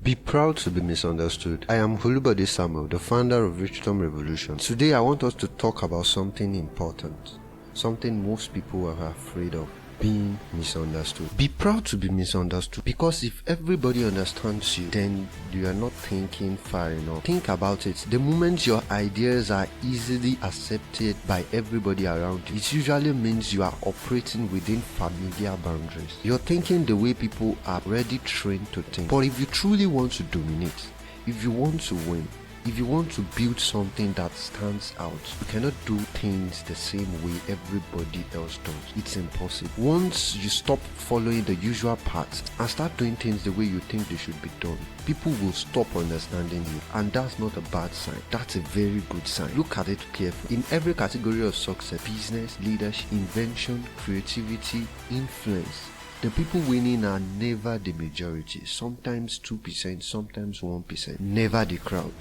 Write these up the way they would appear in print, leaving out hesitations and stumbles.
Be proud to be misunderstood. I am Hulubade Samuel, the founder of Wisdom Revolution. Today I want us to talk about something important, something most people are afraid of: being misunderstood. Be proud to be misunderstood, because if everybody understands you, then you are not thinking far enough. Think about it. The moment your ideas are easily accepted by everybody around you, it usually means you are operating within familiar boundaries. You're thinking the way people are already trained to think. But if you truly want to dominate, if you want to win, if you want to build something that stands out, you cannot do things the same way everybody else does. It's impossible. Once you stop following the usual paths and start doing things the way you think they should be done, people will stop understanding you, and that's not a bad sign. That's a very good sign. Look at it carefully. In every category of success: business, leadership, invention, creativity, influence, the people winning are never the majority. Sometimes 2%, sometimes 1%. Never the crowd.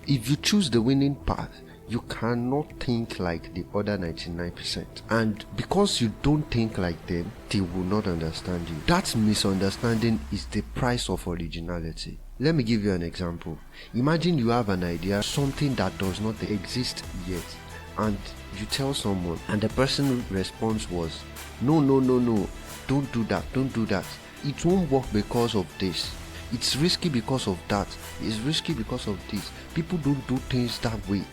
If you choose the winning path, you cannot think like the other 99%. And because you don't think like them, they will not understand you. That misunderstanding is the price of originality. Let me give you an example. Imagine you have an idea, something that does not exist yet, and you tell someone, and the person's response was, no, don't do that. It won't work because of this. It's risky because of that. It's risky because of this. People don't do things that way.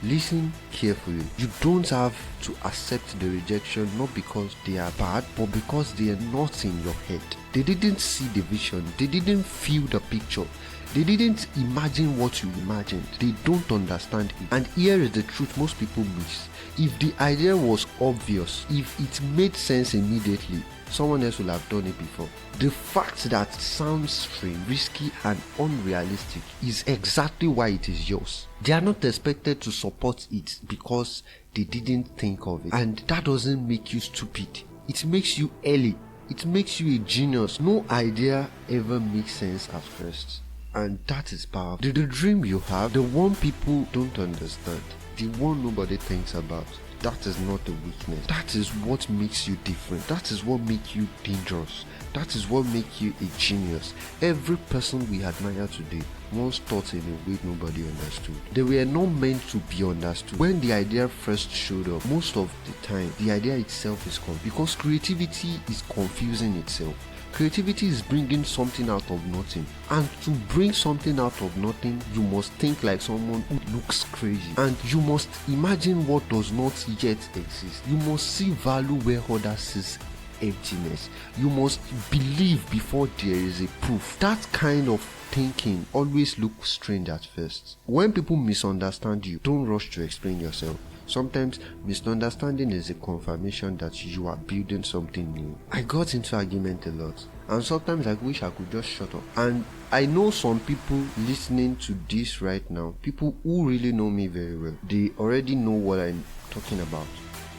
Listen carefully. You don't have to accept the rejection, not because they are bad, but because they are not in your head. They didn't see the vision. They didn't feel the picture. They didn't imagine what you imagined. They don't understand it. And here is the truth most people miss. If the idea was obvious, if it made sense immediately, someone else will have done it before. The fact that it sounds strange, risky, and unrealistic is exactly why it is yours. They are not expected to support it because they didn't think of it. And that doesn't make you stupid. It makes you early. It makes you a genius. No idea ever makes sense at first. And that is powerful. The dream you have, the one people don't understand, the one nobody thinks about, that is not a weakness. That is what makes you different. That is what makes you dangerous. That is what makes you a genius. Every person we admire today once thought in a way nobody understood. They were not meant to be understood. When the idea first showed up, most of the time, the idea itself is confused, because creativity is confusing itself. Creativity is bringing something out of nothing, and to bring something out of nothing, you must think like someone who looks crazy, and you must imagine what does not yet exist. You must see value where others see emptiness. You must believe before there is a proof. That kind of thinking always looks strange at first. When people misunderstand you, don't rush to explain yourself. Sometimes misunderstanding is a confirmation that you are building something new. I got into argument a lot, and sometimes I wish I could just shut up. And I know some people listening to this right now, people who really know me very well, they already know what I'm talking about.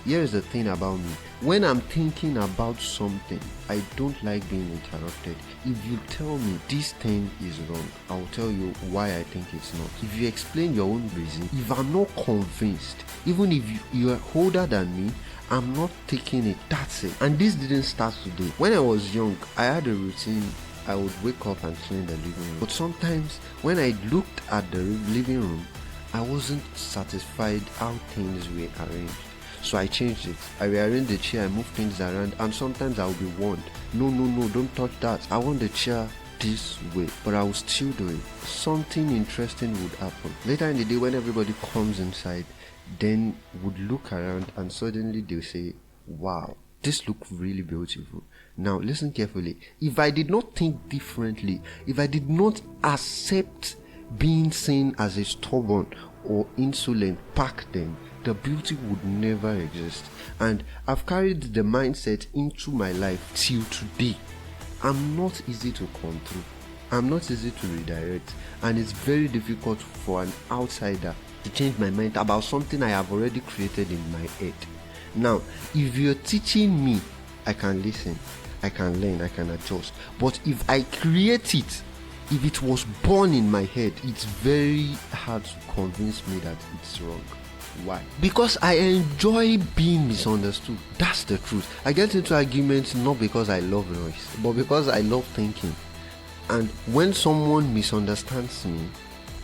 Here is the thing about me. When I'm thinking about something, I don't like being interrupted. If you tell me this thing is wrong, I'll tell you why I think it's not. If you explain your own reason, if I'm not convinced, even if you are older than me, I'm not taking it. That's it. And this didn't start today. When I was young, I had a routine. I would wake up and clean the living room. But sometimes when I looked at the living room, I wasn't satisfied how things were arranged. So I changed it. I rearranged the chair, I moved things around, and sometimes I will be warned, no, don't touch that. I want the chair this way, but I will still do it. Something interesting would happen. Later in the day, when everybody comes inside, then would look around and suddenly they'll say, wow, this looks really beautiful. Now listen carefully. If I did not think differently, if I did not accept being seen as a stubborn or insolent back then, the beauty would never exist. And I've carried the mindset into my life till today. I'm not easy to control. I'm not easy to redirect. And it's very difficult for an outsider to change my mind about something I have already created in my head. Now, if you're teaching me, I can listen, I can learn, I can adjust. But if I create it, if it was born in my head, it's very hard to convince me that it's wrong. Why? Because I enjoy being misunderstood. That's the truth. I get into arguments not because I love noise, but because I love thinking. And when someone misunderstands me,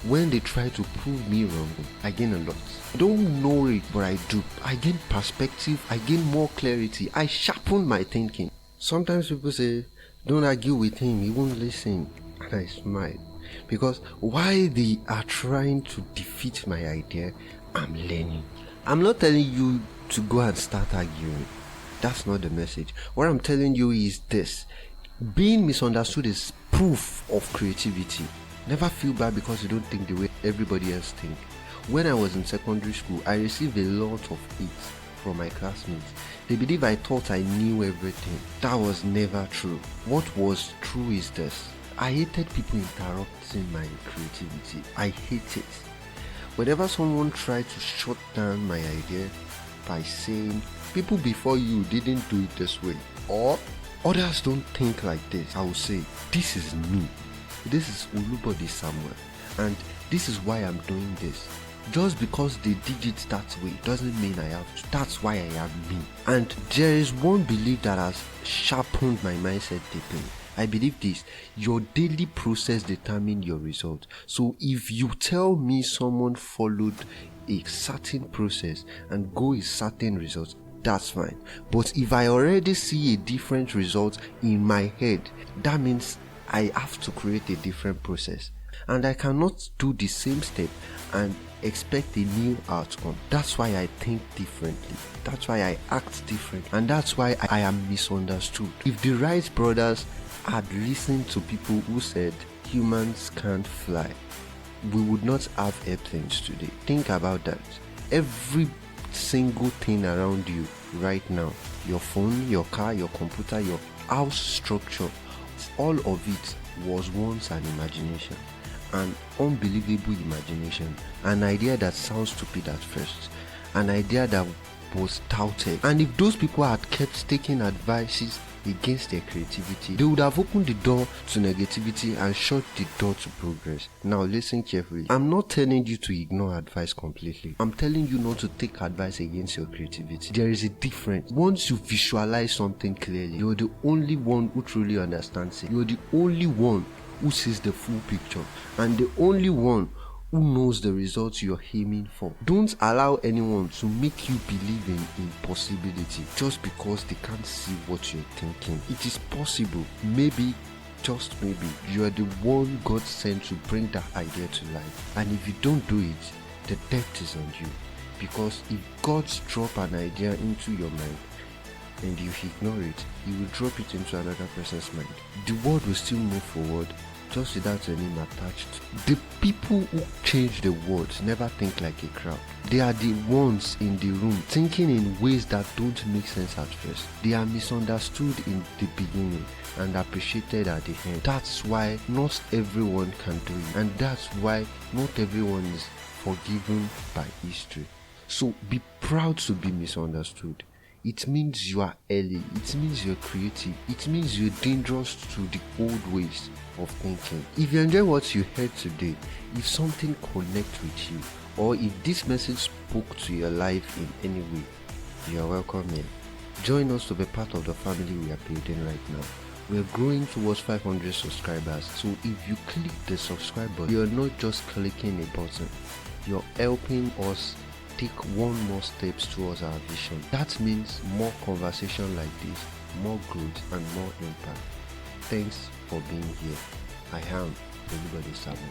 when they try to prove me wrong, I gain a lot. I don't know it, but I do. I gain perspective, I gain more clarity, I sharpen my thinking. Sometimes people say, don't argue with him, he won't listen. And I smile. Because while they are trying to defeat my idea, I'm learning. I'm not telling you to go and start arguing. That's not the message. What I'm telling you is this. Being misunderstood is proof of creativity. Never feel bad because you don't think the way everybody else think. When I was in secondary school, I received a lot of hate from my classmates. They believe I thought I knew everything. That was never true. What was true is this. I hated people interrupting my creativity. I hate it. Whenever someone tried to shut down my idea by saying, people before you didn't do it this way, or others don't think like this, I will say, this is me. This is Olubode Samuel, and this is why I'm doing this. Just because they did it that way doesn't mean I have to. That's why I am me. And there is one belief that has sharpened my mindset deeply. I believe this: your daily process determines your result. So if you tell me someone followed a certain process and got a certain result, that's fine. But if I already see a different result in my head, that means I have to create a different process, and I cannot do the same step and expect a new outcome. That's why I think differently. That's why I act different, and that's why I am misunderstood. If the Wright brothers had listened to people who said humans can't fly, we would not have airplanes today. Think about that. Every single thing around you right now, your phone, your car, your computer, your house structure, all of it was once an imagination, an unbelievable imagination, an idea that sounds stupid at first, an idea that was touted. And if those people had kept taking advices against their creativity, they would have opened the door to negativity and shut the door to progress. Now listen carefully. I'm not telling you to ignore advice completely. I'm telling you not to take advice against your creativity. There is a difference. Once you visualize something clearly, you're the only one who truly understands it. You're the only one who sees the full picture, and the only one who knows the results you're aiming for. Don't allow anyone to make you believe in impossibility just because they can't see what you're thinking. It is possible. Maybe, just maybe, you are the one God sent to bring that idea to life. And if you don't do it, the debt is on you. Because if God drops an idea into your mind and you ignore it, He will drop it into another person's mind. The world will still move forward, just without a name attached. The people who change the world never think like a crowd. They are the ones in the room thinking in ways that don't make sense at first. They are misunderstood in the beginning and appreciated at the end. That's why not everyone can do it, and that's why not everyone is forgiven by history. So be proud to be misunderstood. It means you are early. It means you're creative. It means you're dangerous to the old ways of thinking. If you enjoy what you heard today, if something connects with you, or if this message spoke to your life in any way, you are welcome here. Join us to be part of the family we are building right now. We are growing towards 500 subscribers, so if you click the subscribe button, you are not just clicking a button, you're helping us take one more steps towards our vision. That means more conversation like this, more growth and more impact. Thanks for being here. I am Olubode Samuel.